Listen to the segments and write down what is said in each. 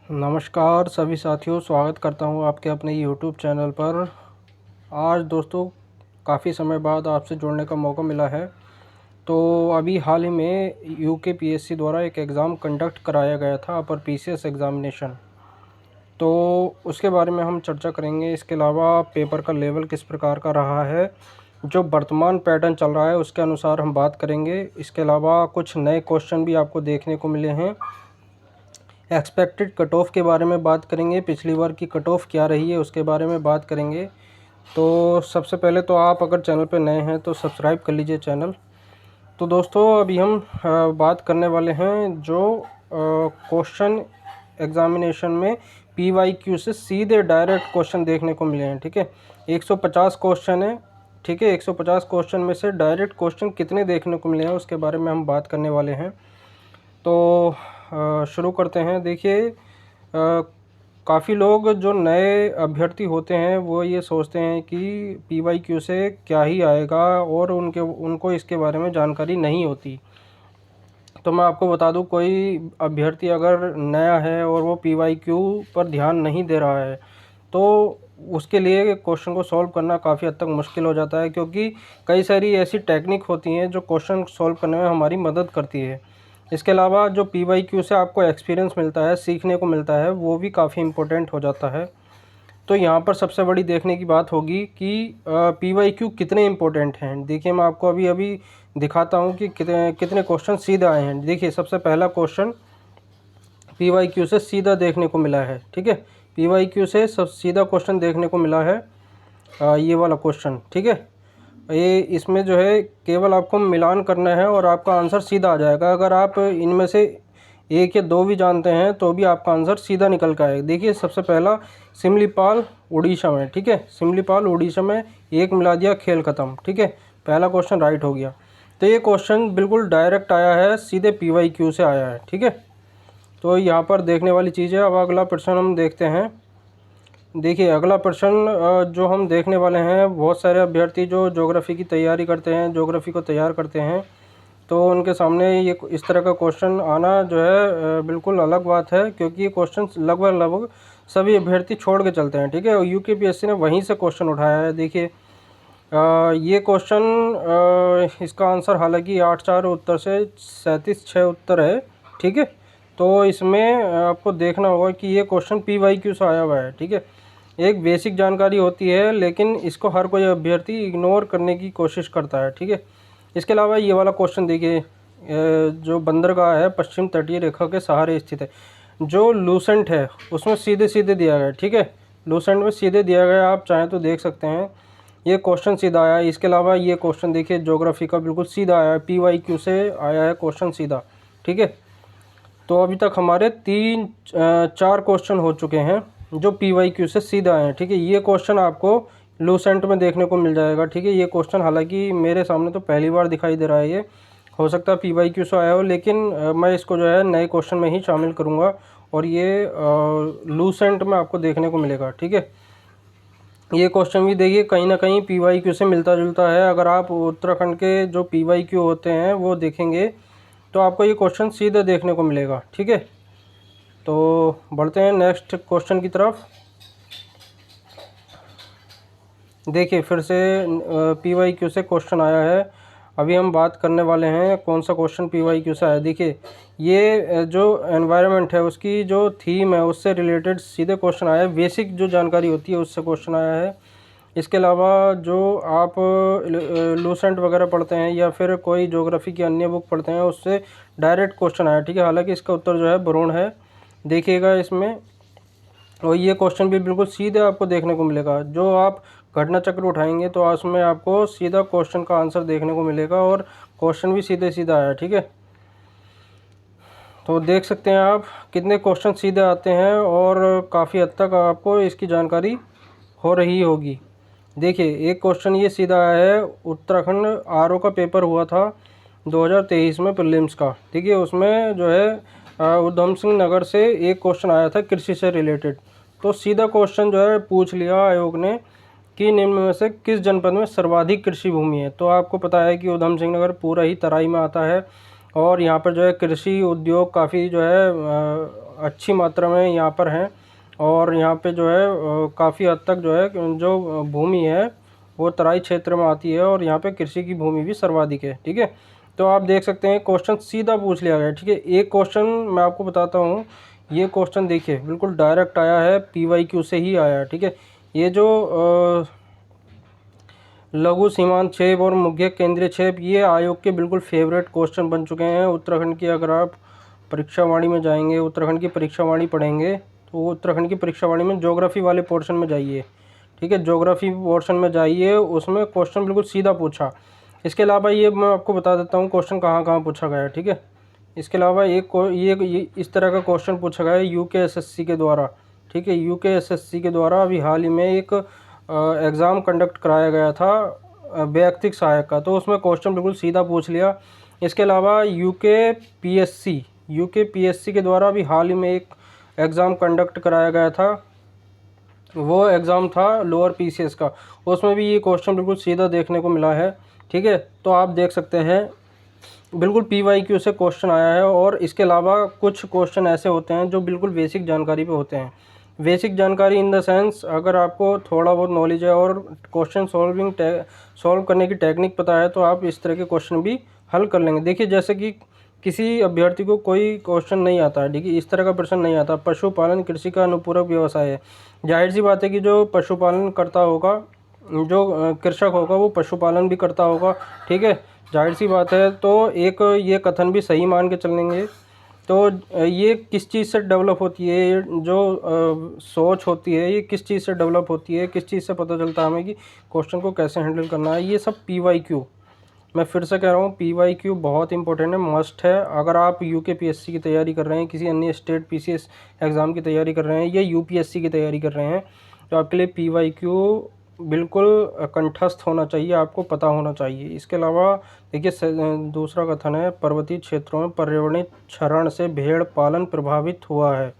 नमस्कार सभी साथियों, स्वागत करता हूं आपके अपने YouTube चैनल पर। आज दोस्तों काफ़ी समय बाद आपसे जुड़ने का मौका मिला है। तो अभी हाल ही में यूके पीएससी द्वारा एक एग्ज़ाम कंडक्ट कराया गया था, अपर पीसीएस एग्ज़ामिनेशन। तो उसके बारे में हम चर्चा करेंगे। इसके अलावा पेपर का लेवल किस प्रकार का रहा है, जो वर्तमान पैटर्न चल रहा है उसके अनुसार हम बात करेंगे। इसके अलावा कुछ नए क्वेश्चन भी आपको देखने को मिले हैं। एक्सपेक्टेड कट ऑफ के बारे में बात करेंगे, पिछली बार की कट ऑफ क्या रही है उसके बारे में बात करेंगे। तो सबसे पहले तो आप अगर चैनल पर नए हैं तो सब्सक्राइब कर लीजिए चैनल। तो दोस्तों अभी हम बात करने वाले हैं जो क्वेश्चन एग्ज़ामिनेशन में पीवाईक्यू से सीधे डायरेक्ट क्वेश्चन देखने को मिले हैं। ठीक है, 150 क्वेश्चन है। ठीक है, 150 क्वेश्चन में से डायरेक्ट क्वेश्चन कितने देखने को मिले हैं उसके बारे में हम बात करने वाले हैं। तो शुरू करते हैं। देखिए, काफ़ी लोग जो नए अभ्यर्थी होते हैं वो ये सोचते हैं कि पीवाईक्यू से क्या ही आएगा और उनको इसके बारे में जानकारी नहीं होती। तो मैं आपको बता दूं, कोई अभ्यर्थी अगर नया है और वो पीवाईक्यू पर ध्यान नहीं दे रहा है तो उसके लिए क्वेश्चन को सॉल्व करना काफ़ी हद तक मुश्किल हो जाता है, क्योंकि कई सारी ऐसी टेक्निक होती हैं जो क्वेश्चन सॉल्व करने में हमारी मदद करती है। इसके अलावा जो पीवाईक्यू से आपको एक्सपीरियंस मिलता है, सीखने को मिलता है, वो भी काफ़ी इम्पोर्टेंट हो जाता है। तो यहाँ पर सबसे बड़ी देखने की बात होगी कि पीवाईक्यू कितने इम्पोर्टेंट हैं। देखिए, मैं आपको अभी अभी दिखाता हूँ कि कितने कितने क्वेश्चन सीधे आए हैं। देखिए, सबसे पहला क्वेश्चन पीवाईक्यू से सीधा देखने को मिला है। ठीक है, पीवाईक्यू से सब सीधा क्वेश्चन देखने को मिला है ये वाला क्वेश्चन। ठीक है, ये इसमें जो है केवल आपको मिलान करना है और आपका आंसर सीधा आ जाएगा। अगर आप इनमें से एक या दो भी जानते हैं तो भी आपका आंसर सीधा निकल कर आएगा। देखिए, सबसे पहला सिमलीपाल उड़ीसा में। ठीक है, सिमलीपाल उड़ीसा में, एक मिला दिया खेल ख़त्म। ठीक है, पहला क्वेश्चन राइट हो गया। तो ये क्वेश्चन बिल्कुल डायरेक्ट आया है, सीधे पीवाईक्यू से आया है। ठीक है, तो यहाँ पर देखने वाली चीज़ है। अब अगला प्रश्न हम देखते हैं। देखिए, अगला प्रश्न जो हम देखने वाले हैं, बहुत सारे अभ्यर्थी जो ज्योग्राफी की तैयारी करते हैं, ज्योग्राफी को तैयार करते हैं, तो उनके सामने ये इस तरह का क्वेश्चन आना जो है बिल्कुल अलग बात है, क्योंकि ये क्वेश्चन लगभग लगभग सभी अभ्यर्थी छोड़ के चलते हैं। ठीक है, और यूकेपीएससी ने वहीं से क्वेश्चन उठाया है। देखिए, ये क्वेश्चन इसका आंसर हालांकि 8-4 उत्तर से 37-6 उत्तर है। ठीक है, तो इसमें आपको देखना होगा कि ये क्वेश्चन पीवाईक्यू से आया हुआ है। ठीक है, एक बेसिक जानकारी होती है, लेकिन इसको हर कोई अभ्यर्थी इग्नोर करने की कोशिश करता है। ठीक है, इसके अलावा ये वाला क्वेश्चन देखिए, जो बंदरगाह है पश्चिम तटीय रेखा के सहारे स्थित है। जो लूसेंट है उसमें सीधे सीधे दिया गया है। ठीक है, लूसेंट में सीधे दिया गया है, आप चाहें तो देख सकते हैं। ये क्वेश्चन सीधा आया है। इसके अलावा ये क्वेश्चन देखिए, ज्योग्राफी का बिल्कुल सीधा आया है, पीवाईक्यू से आया है क्वेश्चन सीधा। ठीक है, तो अभी तक हमारे 3-4 क्वेश्चन हो चुके हैं जो पीवाईक्यू से सीधा आए हैं। ठीक है, ये क्वेश्चन आपको लूसेंट में देखने को मिल जाएगा। ठीक है, ये क्वेश्चन हालांकि मेरे सामने तो पहली बार दिखाई दे रहा है, ये हो सकता है पीवाईक्यू से आया हो, लेकिन मैं इसको जो है नए क्वेश्चन में ही शामिल करूँगा और ये लूसेंट में आपको देखने को मिलेगा। ठीक है, ये क्वेश्चन भी देखिए कहीं ना कहीं पीवाईक्यू से मिलता जुलता है। अगर आप उत्तराखंड के जो पीवाईक्यू होते हैं वो देखेंगे तो आपको ये क्वेश्चन सीधे देखने को मिलेगा। ठीक है, तो बढ़ते हैं नेक्स्ट क्वेश्चन की तरफ। देखिए, फिर से पीवाईक्यू से क्वेश्चन आया है। अभी हम बात करने वाले हैं कौन सा क्वेश्चन पीवाईक्यू से आया। देखिए, ये जो एनवायरनमेंट है उसकी जो थीम है उससे रिलेटेड सीधे क्वेश्चन आया है। बेसिक जो जानकारी होती है उससे क्वेश्चन आया है। इसके अलावा जो आप लूसेंट वगैरह पढ़ते हैं या फिर कोई ज्योग्राफी की अन्य बुक पढ़ते हैं उससे डायरेक्ट क्वेश्चन आया। ठीक है, हालांकि इसका उत्तर जो है वरुण है, देखिएगा इसमें। और ये क्वेश्चन भी बिल्कुल सीधे आपको देखने को मिलेगा। जो आप घटना चक्र उठाएंगे तो उसमें आपको सीधा क्वेश्चन का आंसर देखने को मिलेगा और क्वेश्चन भी सीधे सीधा आया। ठीक है, तो देख सकते हैं आप कितने क्वेश्चन सीधे आते हैं और काफ़ी हद तक आपको इसकी जानकारी हो रही होगी। देखिए, एक क्वेश्चन ये सीधा आया है। उत्तराखंड आरओ का पेपर हुआ था 2023 में प्रीलिम्स का। ठीक है, उसमें जो है उधम सिंह नगर से एक क्वेश्चन आया था कृषि से रिलेटेड। तो सीधा क्वेश्चन जो है पूछ लिया आयोग ने कि निम्न में से किस जनपद में सर्वाधिक कृषि भूमि है। तो आपको पता है कि उधम सिंह नगर पूरा ही तराई में आता है और यहाँ पर जो है कृषि उद्योग काफ़ी जो है अच्छी मात्रा में यहाँ पर हैं और यहाँ पे जो है काफ़ी हद तक जो है जो भूमि है वो तराई क्षेत्र में आती है और यहाँ पे कृषि की भूमि भी सर्वाधिक है। ठीक है, तो आप देख सकते हैं क्वेश्चन सीधा पूछ लिया गया है। ठीक है, एक क्वेश्चन मैं आपको बताता हूँ, ये क्वेश्चन देखिए बिल्कुल डायरेक्ट आया है, PYQ से ही आया है। ठीक है, ये जो लघु सीमांत क्षेप और मुख्य केंद्रीय क्षेप, ये आयोग के बिल्कुल फेवरेट क्वेश्चन बन चुके हैं उत्तराखंड की। अगर आप परीक्षा वाणी में जाएंगे, उत्तराखंड की परीक्षा वाणी पढ़ेंगे, तो उत्तराखंड की परीक्षा वाणी में ज्योग्राफी वाले पोर्शन में जाइए। ठीक है, ज्योग्राफी पोर्शन में जाइए, उसमें क्वेश्चन बिल्कुल सीधा पूछा। इसके अलावा ये मैं आपको बता देता हूँ क्वेश्चन कहाँ कहाँ पूछा गया है। ठीक है, इसके अलावा ये इस तरह का क्वेश्चन पूछा गया है UKSSC के द्वारा। ठीक है, UKSSC के द्वारा अभी हाल ही में एक एग्ज़ाम कंडक्ट कराया गया था वैयक्तिक सहायक का, तो उसमें क्वेश्चन बिल्कुल सीधा पूछ लिया। इसके अलावा यूके पीएससी के द्वारा अभी हाल ही में एक एग्ज़ाम कंडक्ट कराया गया था, वो एग्ज़ाम था लोअर PCS का, उसमें भी ये क्वेश्चन बिल्कुल सीधा देखने को मिला है। ठीक है, तो आप देख सकते हैं बिल्कुल PYQ से क्वेश्चन आया है। और इसके अलावा कुछ क्वेश्चन ऐसे होते हैं जो बिल्कुल बेसिक जानकारी पे होते हैं। बेसिक जानकारी इन द सेंस, अगर आपको थोड़ा बहुत नॉलेज है और क्वेश्चन सॉल्व करने की टेक्निक पता है, तो आप इस तरह के क्वेश्चन भी हल कर लेंगे। देखिए, जैसे कि किसी अभ्यर्थी को कोई क्वेश्चन नहीं आता है, ठीक है, इस तरह का प्रश्न नहीं आता, पशुपालन कृषि का अनुपूरक व्यवसाय है। जाहिर सी बात है कि जो पशुपालन करता होगा, जो कृषक होगा, वो पशुपालन भी करता होगा। ठीक है, जाहिर सी बात है। तो एक ये कथन भी सही मान के चलेंगे। तो ये किस चीज़ से डेवलप होती है, जो सोच होती है, ये किस चीज़ से डेवलप होती है, किस चीज़ से पता चलता है हमें कि क्वेश्चन को कैसे हैंडल करना है, ये सब PYQ। मैं फिर से कह रहा हूँ, PYQ बहुत इंपॉर्टेंट है, मस्ट है। अगर आप UKPSC की तैयारी कर रहे हैं, किसी अन्य स्टेट PCS एग्ज़ाम की तैयारी कर रहे हैं, या UPSC की तैयारी कर रहे हैं, तो आपके लिए PYQ बिल्कुल कंठस्थ होना चाहिए, आपको पता होना चाहिए। इसके अलावा देखिए, दूसरा कथन है, पर्वतीय क्षेत्रों में पर्यावरणीय क्षरण से भेड़ पालन प्रभावित हुआ है।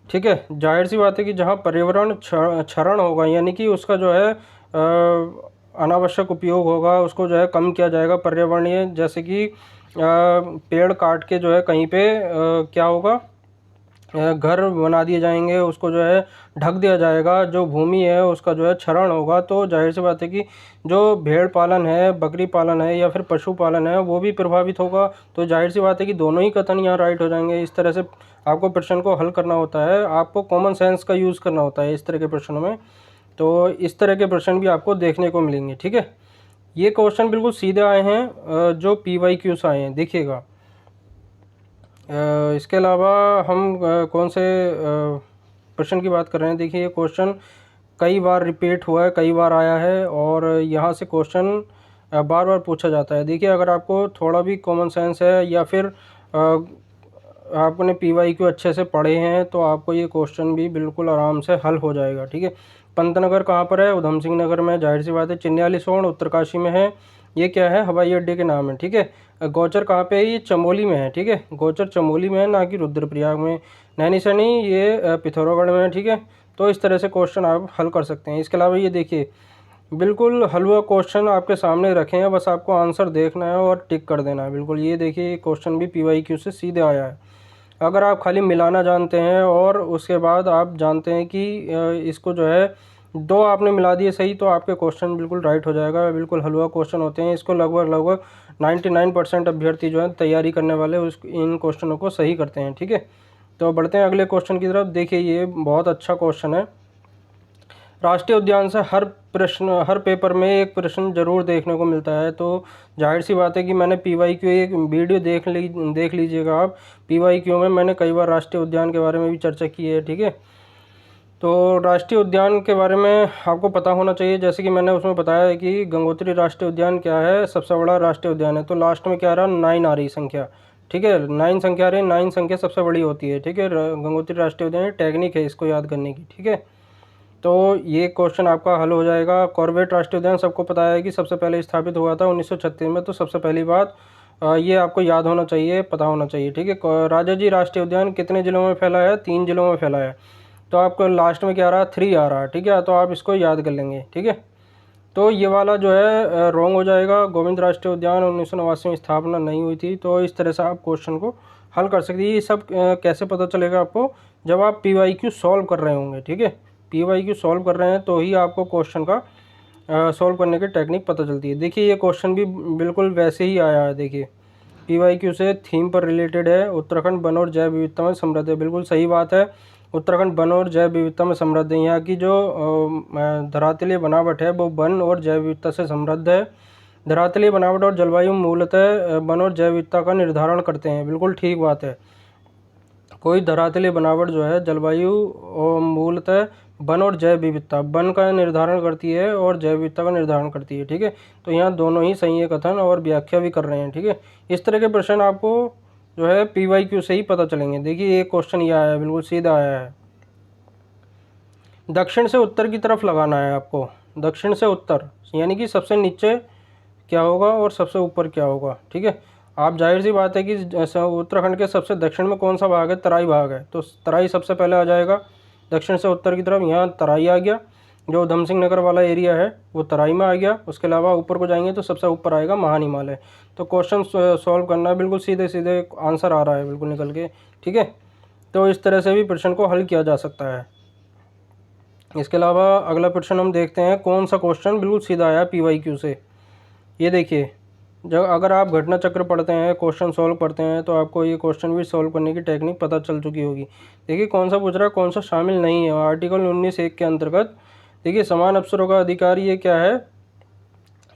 ठीक है, जाहिर सी बात है कि जहाँ पर्यावरण क्षरण होगा, यानी कि उसका जो है अनावश्यक उपयोग होगा, उसको जो है कम किया जाएगा। पर्यावरणीय, जैसे कि पेड़ काट के जो है कहीं पे क्या होगा, घर बना दिए जाएंगे, उसको जो है ढक दिया जाएगा, जो भूमि है उसका जो है क्षरण होगा। तो जाहिर सी बात है कि जो भेड़ पालन है, बकरी पालन है, या फिर पशु पालन है, वो भी प्रभावित होगा। तो जाहिर सी बात है कि दोनों ही कथन यहाँ राइट हो जाएंगे। इस तरह से आपको प्रश्न को हल करना होता है, आपको कॉमन सेंस का यूज़ करना होता है इस तरह के प्रश्नों में। तो इस तरह के प्रश्न भी आपको देखने को मिलेंगे। ठीक है, ये क्वेश्चन बिल्कुल सीधे आए हैं जो PYQ से आए हैं, देखिएगा। इसके अलावा हम कौन से प्रश्न की बात कर रहे हैं, देखिए ये क्वेश्चन कई बार रिपीट हुआ है, कई बार आया है, और यहाँ से क्वेश्चन बार बार पूछा जाता है। देखिए, अगर आपको थोड़ा भी कॉमन सेंस है, या फिर आपने PYQ अच्छे से पढ़े हैं, तो आपको ये क्वेश्चन भी बिल्कुल आराम से हल हो जाएगा। ठीक है, पंतनगर कहाँ पर है? उधम सिंह नगर में। जाहिर सी बात है। चिन्यालीसोड़ उत्तरकाशी में है, ये क्या है, हवाई अड्डे के नाम है। ठीक है, गौचर कहाँ पे है? ये चमोली में है। ठीक है, गौचर चमोली में है, ना कि रुद्रप्रयाग में। नैनीसैनी ये पिथौरागढ़ में है। ठीक है, तो इस तरह से क्वेश्चन आप हल कर सकते हैं। इसके अलावा ये देखिए, बिल्कुल हलवा क्वेश्चन आपके सामने रखे हैं, बस आपको आंसर देखना है और टिक कर देना है। बिल्कुल ये देखिए, ये क्वेश्चन भी PYQ से सीधे आया है। अगर आप खाली मिलाना जानते हैं और उसके बाद आप जानते हैं कि इसको जो है दो आपने मिला दिए सही, तो आपके क्वेश्चन बिल्कुल राइट हो जाएगा। बिल्कुल हलवा क्वेश्चन होते हैं, इसको लगभग 99% अभ्यर्थी जो है तैयारी करने वाले इन क्वेश्चनों को सही करते हैं। ठीक है, तो बढ़ते हैं अगले क्वेश्चन की तरफ। देखिए, ये बहुत अच्छा क्वेश्चन है। राष्ट्रीय उद्यान से हर पेपर में एक प्रश्न जरूर देखने को मिलता है, तो जाहिर सी बात है कि मैंने PYQ एक वीडियो देख लीजिएगा आप। PYQ में मैंने कई बार राष्ट्रीय उद्यान के बारे में भी चर्चा की है। ठीक है, तो राष्ट्रीय उद्यान के बारे में आपको पता होना चाहिए, जैसे कि मैंने उसमें बताया है कि गंगोत्री राष्ट्रीय उद्यान क्या है, सबसे बड़ा राष्ट्रीय उद्यान है। तो लास्ट में क्या रहा, 9 आ रही संख्या। ठीक है, 9 संख्या आ रही, 9 संख्या सबसे बड़ी होती है। ठीक है, गंगोत्री राष्ट्रीय उद्यान टेक्निक है इसको याद करने की। ठीक है, तो ये क्वेश्चन आपका हल हो जाएगा। कॉर्बेट राष्ट्रीय उद्यान सबको पता है कि सबसे पहले स्थापित हुआ था 1936 में, तो सबसे पहली बात ये आपको याद होना चाहिए, पता होना चाहिए। ठीक है, राजाजी राष्ट्रीय उद्यान कितने जिलों में फैला है? 3 जिलों में फैला है। तो आपको लास्ट में क्या आ रहा, 3 आ रहा है। ठीक है, तो आप इसको याद कर लेंगे। ठीक है, तो ये वाला जो है रॉन्ग हो जाएगा। गोविंद राष्ट्रीय उद्यान 1989 में स्थापना नहीं हुई थी। तो इस तरह से आप क्वेश्चन को हल कर सकते हैं। ये सब कैसे पता चलेगा आपको, जब आप PYQ सॉल्व कर रहे होंगे, ठीक है। PYQ सॉल्व कर रहे हैं तो ही आपको क्वेश्चन का सॉल्व करने की टेक्निक पता चलती है। देखिए ये क्वेश्चन भी बिल्कुल वैसे ही आया है। देखिए PYQ से थीम पर रिलेटेड है, उत्तराखंड वन और जैव विविधता में समृद्ध है। बिल्कुल सही बात है, उत्तराखंड वन और जैव विविधता में समृद्ध है। यहाँ की जो धरातलीय बनावट है वो वन और जैव विविधता से समृद्ध है। धरातलीय बनावट और जलवायु मूलतः वन और जैव विविधता का निर्धारण करते हैं। बिल्कुल ठीक बात है। कोई धरातलीय बनावट जो है जलवायु और मूलतः वन और जैव विविधता, वन का निर्धारण करती है और जैव विविधता का निर्धारण करती है, ठीक है। तो यहाँ दोनों ही सही है कथन, और व्याख्या भी कर रहे हैं, ठीक है। इस तरह के प्रश्न आपको जो है PYQ से ही पता चलेंगे। देखिए एक क्वेश्चन ये आया है, बिल्कुल सीधा आया है। दक्षिण से उत्तर की तरफ लगाना है आपको। दक्षिण से उत्तर यानी कि सबसे नीचे क्या होगा और सबसे ऊपर क्या होगा, ठीक है। आप जाहिर सी बात है कि उत्तराखंड के सबसे दक्षिण में कौन सा भाग है, तराई भाग है, तो तराई सबसे पहले आ जाएगा दक्षिण से उत्तर की तरफ। यहाँ तराई आ गया, जो उधम सिंह नगर वाला एरिया है वो तराई में आ गया। उसके अलावा ऊपर को जाएंगे तो सबसे ऊपर आएगा महान हिमालय। तो क्वेश्चन सॉल्व करना है, बिल्कुल सीधे सीधे आंसर आ रहा है बिल्कुल निकल के, ठीक है। तो इस तरह से भी प्रश्न को हल किया जा सकता है। इसके अलावा अगला प्रश्न हम देखते हैं, कौन सा क्वेश्चन बिल्कुल सीधा आया PYQ से। ये देखिए, जब अगर आप घटना चक्र पढ़ते हैं, क्वेश्चन सॉल्व करते हैं, तो आपको ये क्वेश्चन भी सॉल्व करने की टेक्निक पता चल चुकी होगी। देखिए कौन सा पूछ रहा है, कौन सा शामिल नहीं है आर्टिकल 19(1) के अंतर्गत। देखिए समान अवसरों का अधिकार, ये क्या है,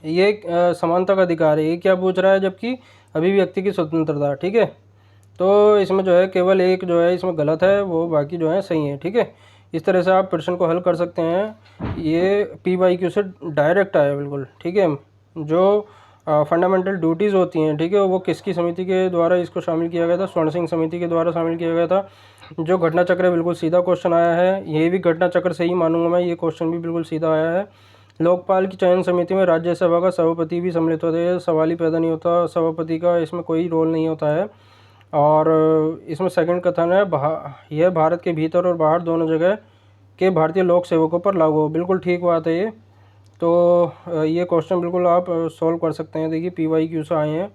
ये समानता का अधिकार है। ये क्या पूछ रहा है, जबकि अभिव्यक्ति की स्वतंत्रता, ठीक है। तो इसमें जो है केवल एक जो है इसमें गलत है, वो बाकी जो है सही है, ठीक है। इस तरह से आप प्रश्न को हल कर सकते हैं। ये PYQ से डायरेक्ट आया बिल्कुल, ठीक है। जो फंडामेंटल ड्यूटीज़ होती हैं, ठीक है, वो किसकी समिति के द्वारा इसको शामिल किया गया था, स्वर्ण सिंह समिति के द्वारा शामिल किया गया था। जो घटना चक्र है बिल्कुल सीधा क्वेश्चन आया है, ये भी घटना चक्र से ही मानूंगा मैं, ये क्वेश्चन भी बिल्कुल सीधा आया है। लोकपाल की चयन समिति में राज्यसभा का सभापति भी सम्मिलित होते हैं, सवाल ही पैदा नहीं होता, सभापति का इसमें कोई रोल नहीं होता है। और इसमें सेकंड कथन है, यह भारत के भीतर और बाहर दोनों जगह के भारतीय लोक सेवकों पर लागू हो। बिल्कुल ठीक बात है ये। तो ये क्वेश्चन बिल्कुल आप सॉल्व कर सकते हैं। देखिए PYQ से आए हैं।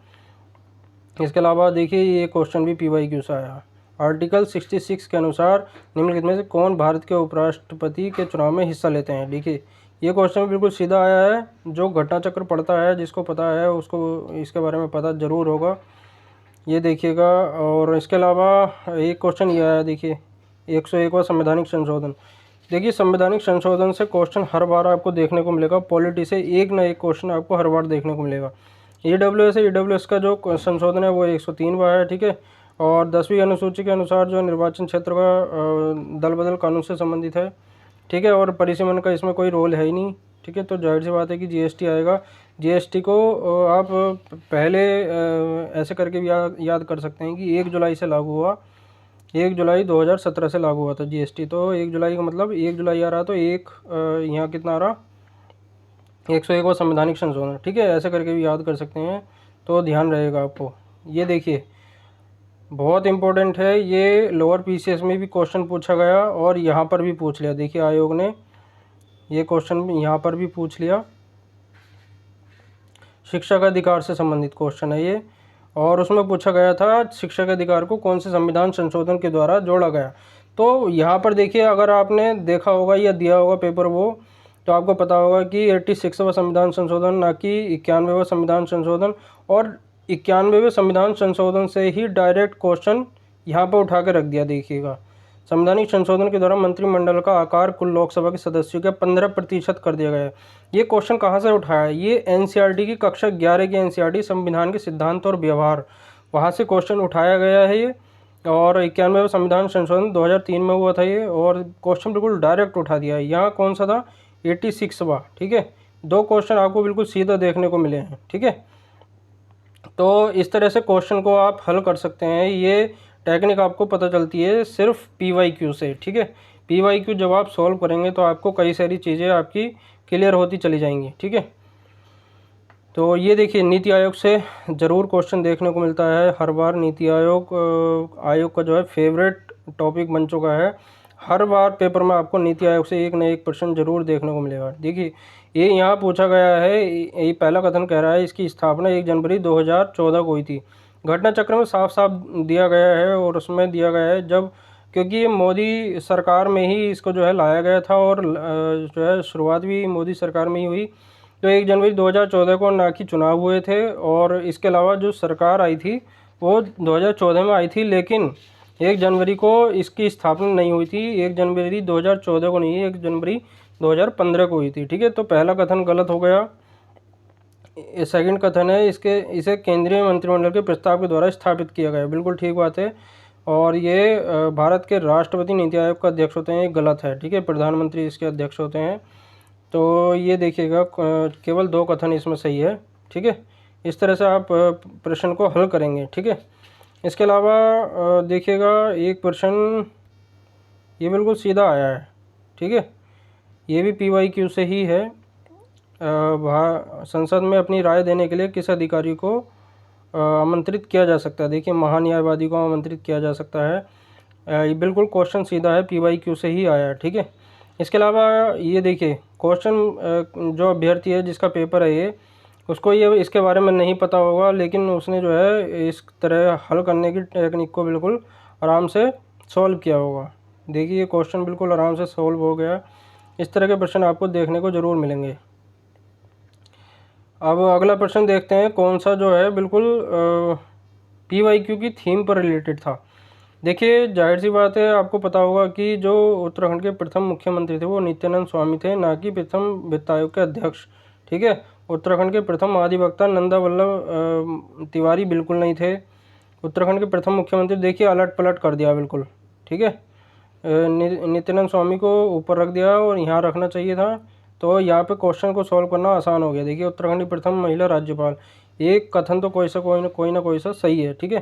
इसके अलावा देखिए ये क्वेश्चन भी PYQ से आया। आर्टिकल 66 के अनुसार निम्नलिखित में से कौन भारत के उपराष्ट्रपति के चुनाव में हिस्सा लेते हैं। देखिए ये क्वेश्चन बिल्कुल सीधा आया है। जो घटना चक्र पढ़ता है, जिसको पता है, उसको इसके बारे में पता ज़रूर होगा, ये देखिएगा। और इसके अलावा एक क्वेश्चन ये आया, देखिए 101वां संवैधानिक संशोधन। देखिए संवैधानिक संशोधन से क्वेश्चन हर बार आपको देखने को मिलेगा, पॉलिटी से एक ना एक क्वेश्चन आपको हर बार देखने को मिलेगा। EWS है, EWS का जो संशोधन है वो 103वां है, ठीक है। और 10वीं अनुसूची के अनुसार जो निर्वाचन क्षेत्र का दल बदल कानून से संबंधित है, ठीक है। और परिसीमन का इसमें कोई रोल है ही नहीं, ठीक है। तो जाहिर सी बात है कि GST आएगा। GST को आप पहले ऐसे करके भी याद कर सकते हैं कि 1 जुलाई से लागू हुआ, 1 जुलाई 2017 से लागू हुआ था GST। तो 1 जुलाई का मतलब 1 जुलाई आ रहा, तो एक यहाँ कितना आ रहा, 101वां संवैधानिक संशोधन, ठीक है। ऐसे करके भी याद कर सकते हैं, तो ध्यान रहेगा आपको। ये देखिए बहुत इंपॉर्टेंट है, ये लोअर PCS में भी क्वेश्चन पूछा गया और यहाँ पर भी पूछ लिया। देखिए आयोग ने ये क्वेश्चन यहाँ पर भी पूछ लिया। शिक्षा का अधिकार से संबंधित क्वेश्चन है ये, और उसमें पूछा गया था शिक्षा के अधिकार को कौन से संविधान संशोधन के द्वारा जोड़ा गया। तो यहाँ पर देखिए, अगर आपने देखा होगा या दिया होगा पेपर वो, तो आपको पता होगा कि 86वां संविधान संशोधन, ना कि 91वां संविधान संशोधन। और 91वें संविधान संशोधन से ही डायरेक्ट क्वेश्चन यहाँ पर उठा के रख दिया। देखिएगा, संवैधानिक संशोधन के द्वारा मंत्रिमंडल का आकार कुल लोकसभा के सदस्यों के 15% कर दिया गया है। ये क्वेश्चन कहाँ से उठाया है, ये NCERT की कक्षा 11 की NCERT संविधान के सिद्धांत और व्यवहार, वहाँ से क्वेश्चन उठाया गया है ये। और 91वां संविधान संशोधन 2003 में हुआ था ये, और क्वेश्चन बिल्कुल डायरेक्ट उठा दिया है। यहाँ कौन सा था, 86वां, ठीक है। 2 क्वेश्चन आपको बिल्कुल सीधा देखने को मिले हैं, ठीक है। तो इस तरह से क्वेश्चन को आप हल कर सकते हैं। ये टेक्निक आपको पता चलती है सिर्फ PYQ से, ठीक है। PYQ जब आप सॉल्व करेंगे तो आपको कई सारी चीज़ें आपकी क्लियर होती चली जाएंगी, ठीक है। तो ये देखिए नीति आयोग से ज़रूर क्वेश्चन देखने को मिलता है हर बार। नीति आयोग का जो है फेवरेट टॉपिक बन चुका है। हर बार पेपर में आपको नीति आयोग से एक न एक प्रश्न जरूर देखने को मिलेगा। देखिए ये यहाँ पूछा गया है, ये पहला कथन कह रहा है इसकी स्थापना 1 जनवरी 2014 को हुई थी। घटना चक्र में साफ साफ दिया गया है, और उसमें दिया गया है जब, क्योंकि ये मोदी सरकार में ही इसको जो है लाया गया था, और जो है शुरुआत भी मोदी सरकार में ही हुई। तो 1 जनवरी 2014 को ना कि चुनाव हुए थे, और इसके अलावा जो सरकार आई थी वो 2014 में आई थी, लेकिन 1 जनवरी को इसकी स्थापना नहीं हुई थी। 1 जनवरी 2014 को नहीं, 1 जनवरी 2015 को हुई थी। ठीक है, तो पहला कथन गलत हो गया। सेकंड कथन है इसे केंद्रीय मंत्रिमंडल के प्रस्ताव के द्वारा स्थापित किया गया, बिल्कुल ठीक बात है। और ये भारत के राष्ट्रपति नीति आयोग का अध्यक्ष होते हैं, ये गलत है। ठीक है, प्रधानमंत्री इसके अध्यक्ष होते हैं। तो ये देखिएगा, केवल 2 कथन इसमें सही है। ठीक है, इस तरह से आप प्रश्न को हल करेंगे। ठीक है, इसके अलावा देखिएगा एक प्रश्न ये बिल्कुल सीधा आया है। ठीक है, ये भी PYQ से ही है। संसद में अपनी राय देने के लिए किस अधिकारी को आमंत्रित किया जा सकता है? देखिए, महान्यायवादी को आमंत्रित किया जा सकता है। ये बिल्कुल क्वेश्चन सीधा है, PYQ से ही आया है। ठीक है, इसके अलावा ये देखिए क्वेश्चन, जो अभ्यर्थी है जिसका पेपर है ये, उसको ये इसके बारे में नहीं पता होगा, लेकिन उसने जो है इस तरह हल करने की टेक्निक को बिल्कुल आराम से सॉल्व किया होगा। देखिए, ये क्वेश्चन बिल्कुल आराम से सॉल्व हो गया। इस तरह के प्रश्न आपको देखने को ज़रूर मिलेंगे। अब अगला प्रश्न देखते हैं, कौन सा जो है बिल्कुल PYQ की थीम पर रिलेटेड था। देखिए, जाहिर सी बात है, आपको पता होगा कि जो उत्तराखंड के प्रथम मुख्यमंत्री थे वो नित्यानंद स्वामी थे, ना कि प्रथम वित्त आयोग के अध्यक्ष। ठीक है, उत्तराखंड के प्रथम अधिवक्ता नंदा वल्लभ तिवारी बिल्कुल नहीं थे। उत्तराखंड के प्रथम मुख्यमंत्री, देखिए अलट पलट कर दिया बिल्कुल। ठीक है, नित्यानंद स्वामी को ऊपर रख दिया और यहाँ रखना चाहिए था, तो यहाँ पे क्वेश्चन को सॉल्व करना आसान हो गया। देखिए, उत्तराखंड की प्रथम महिला राज्यपाल, एक कथन तो कोई ना कोई सा सही है। ठीक है,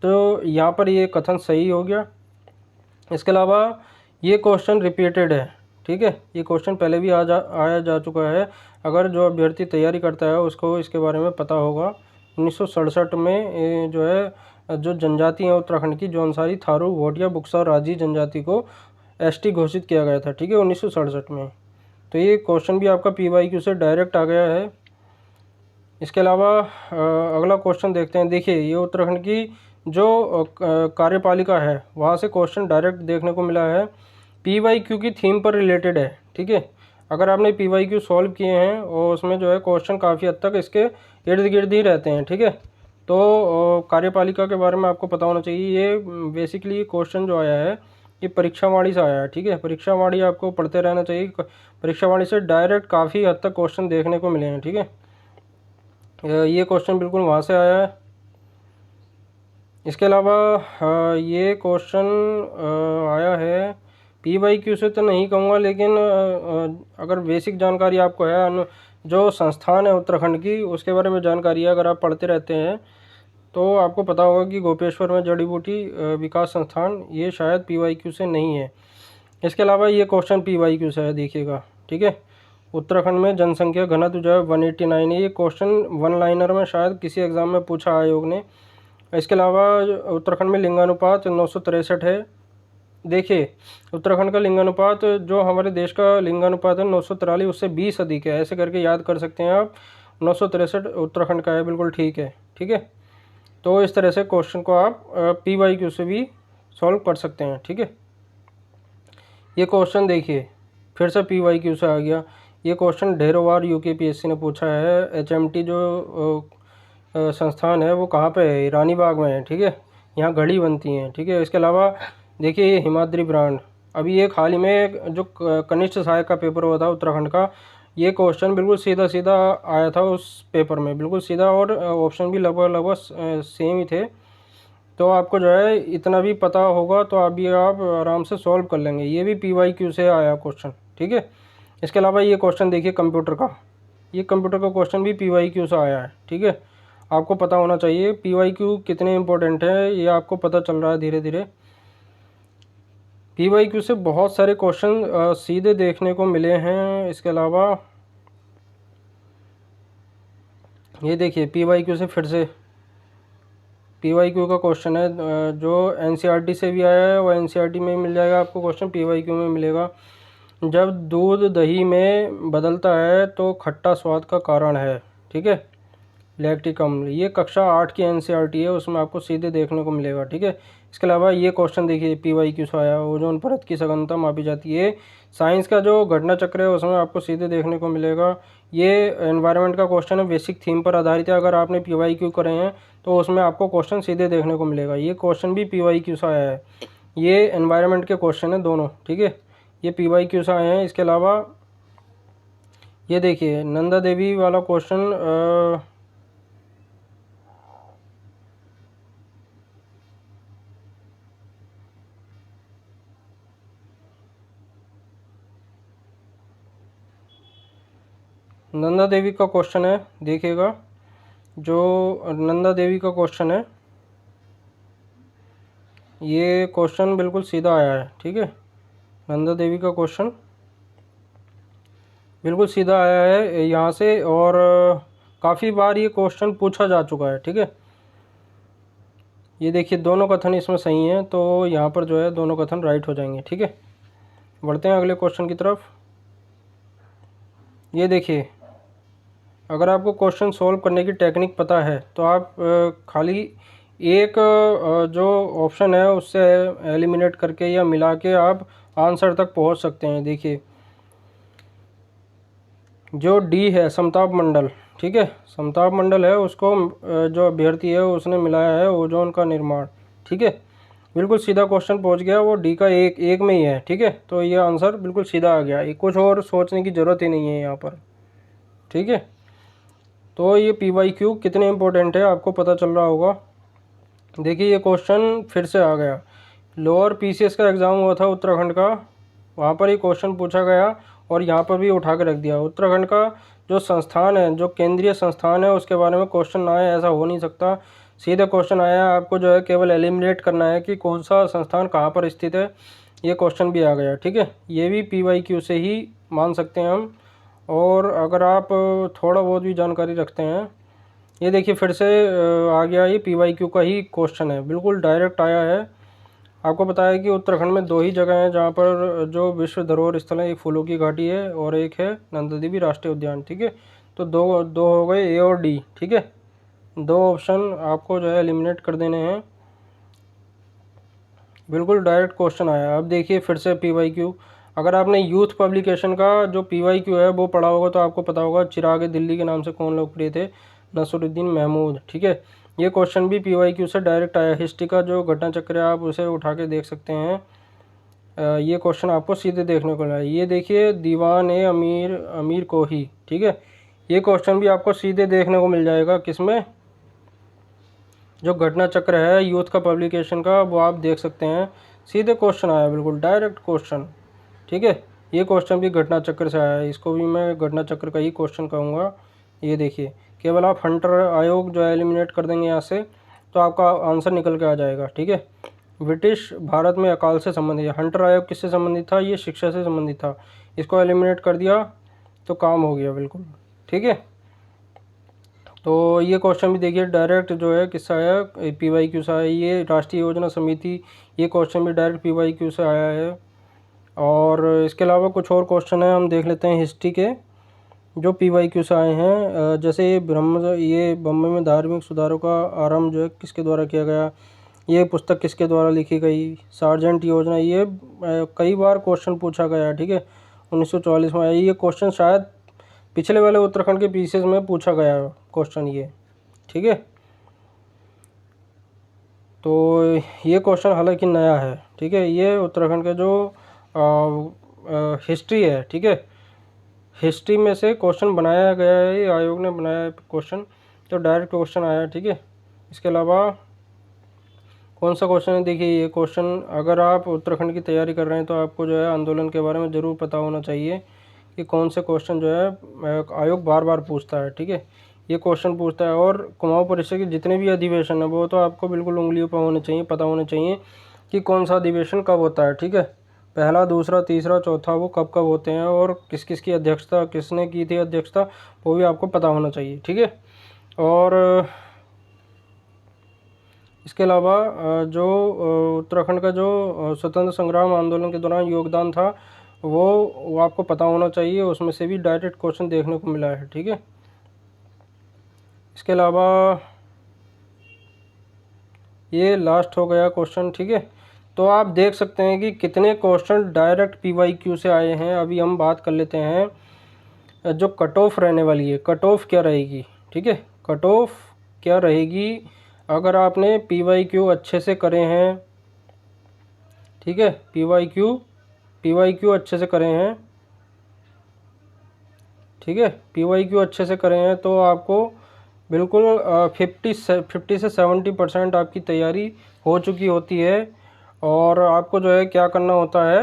तो यहाँ पर ये कथन सही हो गया। इसके अलावा ये क्वेश्चन रिपीटेड है। ठीक है, ये क्वेश्चन पहले भी आया जा चुका है। अगर जो अभ्यर्थी तैयारी करता है उसको इसके बारे में पता होगा। 1967 में जो है जो जनजाति है उत्तराखंड की, जौनसारी, थारू, भोटिया, बुक्सा और राजी जनजाति को ST घोषित किया गया था। ठीक है, 1967 में। तो ये क्वेश्चन भी आपका PYQ से डायरेक्ट आ गया है। इसके अलावा अगला क्वेश्चन देखते हैं। देखिए, ये उत्तराखंड की जो कार्यपालिका है वहाँ से क्वेश्चन डायरेक्ट देखने को मिला है, PYQ की थीम पर रिलेटेड है। ठीक है, अगर आपने PYQ सॉल्व किए हैं और उसमें जो है क्वेश्चन काफ़ी हद तक इसके इर्द गिर्द ही रहते हैं। ठीक है, तो कार्यपालिका के बारे में आपको पता होना चाहिए। ये बेसिकली क्वेश्चन जो आया है ये परीक्षावाणी से आया है। ठीक है, परीक्षावाणी आपको पढ़ते रहना चाहिए। परीक्षावाणी से डायरेक्ट काफ़ी हद तक क्वेश्चन देखने को मिले हैं। ठीक है, ये क्वेश्चन बिल्कुल वहाँ से आया है। इसके अलावा ये क्वेश्चन आया है PYQ से तो नहीं कहूँगा, लेकिन अगर बेसिक जानकारी आपको है, जो संस्थान है उत्तराखंड की उसके बारे में जानकारी है, अगर आप पढ़ते रहते हैं तो आपको पता होगा कि गोपेश्वर में जड़ी बूटी विकास संस्थान, ये शायद PYQ से नहीं है। इसके अलावा ये क्वेश्चन PYQ से है, देखिएगा। ठीक है, उत्तराखंड में जनसंख्या घनत्व जो है 189 है। ये क्वेश्चन वन लाइनर में शायद किसी एग्ज़ाम में पूछा आयोग ने। इसके अलावा उत्तराखंड में लिंगानुपात 963 है। देखिए, उत्तराखंड का लिंगानुपात, जो हमारे देश का लिंगानुपात है 943, उससे 20 अधिक है। ऐसे करके याद कर सकते हैं आप। 963 उत्तराखंड का है, बिल्कुल ठीक है। ठीक है, तो इस तरह से क्वेश्चन को आप PYQ से भी सॉल्व कर सकते हैं। ठीक है, ये क्वेश्चन देखिए फिर से PYQ से आ गया। ये क्वेश्चन ढेरों बार UKPSC ने पूछा है। HMT जो संस्थान है वो कहाँ पे है? रानी बाग में है। ठीक है, यहाँ घड़ी बनती हैं। ठीक है, इसके अलावा देखिए ये हिमाद्री ब्रांड, अभी एक हाल ही में जो कनिष्ठ सहायक का पेपर हुआ था उत्तराखंड का, ये क्वेश्चन बिल्कुल सीधा सीधा आया था उस पेपर में, बिल्कुल सीधा, और ऑप्शन भी लगभग सेम ही थे। तो आपको जो है इतना भी पता होगा तो आप आराम से सॉल्व कर लेंगे। ये भी PYQ से आया क्वेश्चन। ठीक है, इसके अलावा ये क्वेश्चन देखिए कंप्यूटर का, ये कंप्यूटर का क्वेश्चन भी PYQ से आया है। ठीक है, आपको पता होना चाहिए PYQ कितने इंपॉर्टेंट है, ये आपको पता चल रहा है धीरे धीरे। PYQ से बहुत सारे क्वेश्चन सीधे देखने को मिले हैं। इसके अलावा ये देखिए PYQ से फिर से PYQ का क्वेश्चन है, जो NCERT से भी आया है, वो NCERT में मिल जाएगा आपको क्वेश्चन, PYQ में मिलेगा। जब दूध दही में बदलता है तो खट्टा स्वाद का कारण है। ठीक है, लैक्टिक अम्ल, ये कक्षा 8 की एनसीईआरटी है, उसमें आपको सीधे देखने को मिलेगा। ठीक है, इसके अलावा ये क्वेश्चन देखिए पीवाईक्यू से आया, ओजोन परत की सघनता मापी जाती है। साइंस का जो घटना चक्र है उसमें आपको सीधे देखने को मिलेगा। ये एनवायरनमेंट का क्वेश्चन है, बेसिक थीम पर आधारित है। अगर आपने पीवाईक्यू करे हैं तो उसमें आपको क्वेश्चन सीधे देखने को मिलेगा। ये क्वेश्चन भी पीवाईक्यू से आया है, ये एनवायरनमेंट के क्वेश्चन है दोनों। ठीक है, ये पीवाईक्यू से आए हैं। इसके अलावा ये देखिए नंदा देवी वाला क्वेश्चन, नंदा देवी का क्वेश्चन है, देखिएगा जो नंदा देवी का क्वेश्चन है, ये क्वेश्चन बिल्कुल सीधा आया है। ठीक है, नंदा देवी का क्वेश्चन बिल्कुल सीधा आया है यहाँ से, और काफ़ी बार ये क्वेश्चन पूछा जा चुका है। ठीक है, ये देखिए दोनों कथन इसमें सही हैं, तो यहाँ पर जो है दोनों कथन राइट हो जाएंगे। ठीक है, बढ़ते हैं अगले क्वेश्चन की तरफ। ये देखिए, अगर आपको क्वेश्चन सॉल्व करने की टेक्निक पता है तो आप खाली एक जो ऑप्शन है उससे एलिमिनेट करके या मिला के आप आंसर तक पहुंच सकते हैं। देखिए जो डी है समताप मंडल, ठीक है, समताप मंडल है, उसको जो अभ्यर्थी है उसने मिलाया है ओजोन का निर्माण। ठीक है, बिल्कुल सीधा क्वेश्चन पहुंच गया, वो डी का एक में ही है। ठीक है, तो ये आंसर बिल्कुल सीधा आ गया, कुछ और सोचने की ज़रूरत ही नहीं है यहाँ पर। ठीक है, तो ये पीवाईक्यू कितने इंपॉर्टेंट है आपको पता चल रहा होगा। देखिए ये क्वेश्चन फिर से आ गया, लोअर पीसीएस का एग्ज़ाम हुआ था उत्तराखंड का, वहाँ पर ही क्वेश्चन पूछा गया और यहाँ पर भी उठा के रख दिया। उत्तराखंड का जो संस्थान है, जो केंद्रीय संस्थान है, उसके बारे में क्वेश्चन ना आए ऐसा हो नहीं सकता। सीधे क्वेश्चन आया, आपको जो है केवल एलिमिनेट करना है कि कौन सा संस्थान कहाँ पर स्थित है। ये क्वेश्चन भी आ गया। ठीक है, ये भी पीवाईक्यू से ही मान सकते हैं हम। और अगर आप थोड़ा बहुत भी जानकारी रखते हैं, ये देखिए फिर से आ गया, ये पीवाईक्यू का ही क्वेश्चन है, बिल्कुल डायरेक्ट आया है। आपको बताया कि उत्तराखंड में दो ही जगह हैं जहाँ पर जो विश्व धरोहर स्थल है, एक फूलों की घाटी है और एक है नंदा देवी राष्ट्रीय उद्यान। ठीक है, तो दो दो हो गए, ए और डी। ठीक है, दो ऑप्शन आपको जो है एलिमिनेट कर देने हैं। बिल्कुल डायरेक्ट क्वेश्चन आया। अब देखिए फिर से पीवाईक्यू, अगर आपने यूथ पब्लिकेशन का जो पीवाईक्यू है वो पढ़ा होगा तो आपको पता होगा चिराग दिल्ली के नाम से कौन लोकप्रिय थे, नसरुद्दीन महमूद। ठीक है, ये क्वेश्चन भी पीवाईक्यू से डायरेक्ट आया। हिस्ट्री का जो घटना चक्र है आप उसे उठा के देख सकते हैं, ये क्वेश्चन आपको सीधे देखने को मिला। ये देखिए दीवान ए अमीर अमीर कोही। ठीक है, ये क्वेश्चन भी आपको सीधे देखने को मिल जाएगा, किसमें, जो घटना चक्र है यूथ का पब्लिकेशन का, वो आप देख सकते हैं, सीधे क्वेश्चन आया, बिल्कुल डायरेक्ट क्वेश्चन। ठीक है, ये क्वेश्चन भी घटना चक्र से आया है, इसको भी मैं घटना चक्र का ही क्वेश्चन कहूँगा। ये देखिए, केवल आप हंटर आयोग जो है एलिमिनेट कर देंगे यहाँ से तो आपका आंसर निकल के आ जाएगा। ठीक है, ब्रिटिश भारत में अकाल से संबंधित है, हंटर आयोग किससे संबंधित था, ये शिक्षा से संबंधित था, इसको एलिमिनेट कर दिया तो काम हो गया बिल्कुल। ठीक है, तो ये क्वेश्चन भी देखिए डायरेक्ट जो है किससे आया, पीवाईक्यू से आया। ये राष्ट्रीय योजना समिति, ये क्वेश्चन भी डायरेक्ट पीवाईक्यू से आया है। और इसके अलावा कुछ और क्वेश्चन है, हम देख लेते हैं हिस्ट्री के जो पीवाईक्यू से आए हैं। जैसे ये बम्बई में धार्मिक सुधारों का आरंभ जो है किसके द्वारा किया गया, ये पुस्तक किसके द्वारा लिखी गई, सार्जेंट योजना, ये कई बार क्वेश्चन पूछा गया। ठीक है, 1944 में आया ये क्वेश्चन, शायद पिछले वाले उत्तराखंड के पीसीएस में पूछा गया क्वेश्चन ये। ठीक है, तो ये क्वेश्चन हालांकि नया है। ठीक है, ये उत्तराखंड का जो हिस्ट्री है, ठीक है, हिस्ट्री में से क्वेश्चन बनाया गया है, ये आयोग ने बनाया है क्वेश्चन, तो डायरेक्ट क्वेश्चन आया है। ठीक है, इसके अलावा कौन सा क्वेश्चन है, देखिए ये क्वेश्चन, अगर आप उत्तराखंड की तैयारी कर रहे हैं तो आपको जो है आंदोलन के बारे में ज़रूर पता होना चाहिए कि कौन से क्वेश्चन जो है आयोग बार बार पूछता है। ठीक है, ये क्वेश्चन पूछता है। और कुमाऊं परिषद के जितने भी अधिवेशन है वो तो आपको बिल्कुल उंगलियों पर होने चाहिए, पता होने चाहिए कि कौन सा अधिवेशन कब होता है। ठीक है, पहला, दूसरा, तीसरा, चौथा, वो कब कब होते हैं और किस किस की अध्यक्षता, किसने की थी अध्यक्षता, वो भी आपको पता होना चाहिए। ठीक है, और इसके अलावा जो उत्तराखंड का जो स्वतंत्र संग्राम आंदोलन के दौरान योगदान था वो आपको पता होना चाहिए, उसमें से भी डायरेक्ट क्वेश्चन देखने को मिला है। ठीक है, इसके अलावा ये लास्ट हो गया क्वेश्चन, ठीक है। तो आप देख सकते हैं कि कितने क्वेश्चन डायरेक्ट PYQ से आए हैं। अभी हम बात कर लेते हैं जो कट ऑफ रहने वाली है, कट ऑफ क्या रहेगी, ठीक है। कट ऑफ क्या रहेगी अगर आपने PYQ अच्छे से करे हैं, ठीक है। PYQ अच्छे से करे हैं, ठीक है। PYQ अच्छे से करे हैं तो आपको बिल्कुल 50 से 70% आपकी तैयारी हो चुकी होती है। और आपको जो है क्या करना होता है,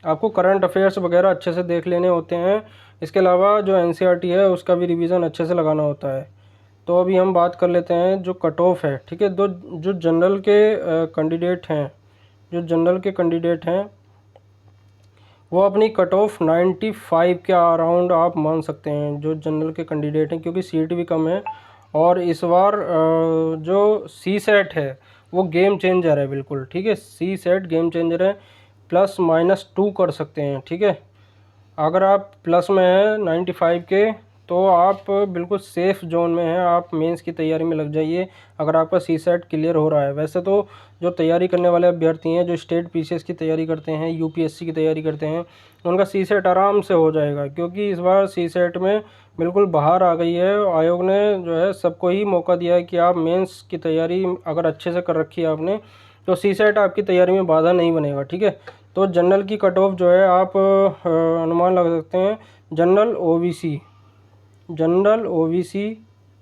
आपको करंट अफेयर्स वगैरह अच्छे से देख लेने होते हैं। इसके अलावा जो NCERT है उसका भी रिवीजन अच्छे से लगाना होता है। तो अभी हम बात कर लेते हैं जो कट ऑफ है, ठीक है। जो जनरल के कैंडिडेट हैं, जो जनरल के कैंडिडेट हैं वो अपनी कट ऑफ 95 के अराउंड आप मान सकते हैं, जो जनरल के कैंडिडेट हैं, क्योंकि सीट भी कम है। और इस बार जो CSET है वो गेम चेंजर है बिल्कुल, ठीक है। CSET गेम चेंजर है, +-2 कर सकते हैं, ठीक है। अगर आप प्लस में हैं 95 के तो आप बिल्कुल सेफ़ जोन में हैं, आप मेंस की तैयारी में लग जाइए अगर आपका CSET क्लियर हो रहा है। वैसे तो जो तैयारी करने वाले अभ्यर्थी हैं, जो स्टेट PCS की तैयारी करते हैं, UPSC की तैयारी करते हैं, उनका CSET आराम से हो जाएगा, क्योंकि इस बार CSET में बिल्कुल बाहर आ गई है। आयोग ने जो है सबको ही मौका दिया है कि आप मेंस की तैयारी अगर अच्छे से कर रखी है आपने, तो CSET आपकी तैयारी में बाधा नहीं बनेगा, ठीक है। तो जनरल की कट ऑफ जो है आप अनुमान लगा सकते हैं, जनरल OBC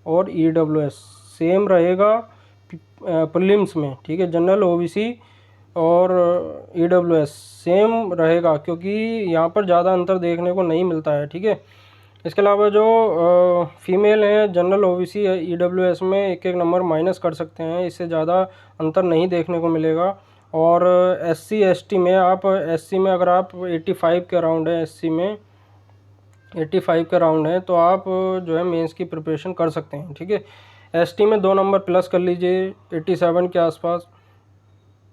और EWS सेम रहेगा प्रीलिम्स में, ठीक है। जनरल OBC और EWS सेम रहेगा, क्योंकि यहाँ पर ज़्यादा अंतर देखने को नहीं मिलता है, ठीक है। इसके अलावा जो फीमेल हैं जनरल OBC EWS में एक नंबर माइनस कर सकते हैं, इससे ज़्यादा अंतर नहीं देखने को मिलेगा। और SC ST में SC में अगर आप 85 के अराउंड है, SC में 85 के अराउंड है तो आप जो है मेंस की प्रिपरेशन कर सकते हैं, ठीक है। ST में 2 नंबर प्लस कर लीजिए 87 के आसपास,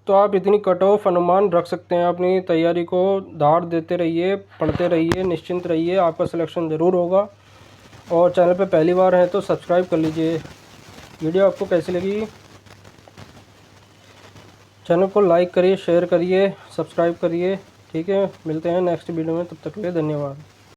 तो आप इतनी कट ऑफ अनुमान रख सकते हैं। अपनी तैयारी को धार देते रहिए, पढ़ते रहिए, निश्चिंत रहिए, आपका सिलेक्शन ज़रूर होगा। और चैनल पे पहली बार है तो सब्सक्राइब कर लीजिए। वीडियो आपको कैसी लगी, चैनल को लाइक करिए, शेयर करिए, सब्सक्राइब करिए, ठीक है। मिलते हैं नेक्स्ट वीडियो में, तब तक के लिए धन्यवाद।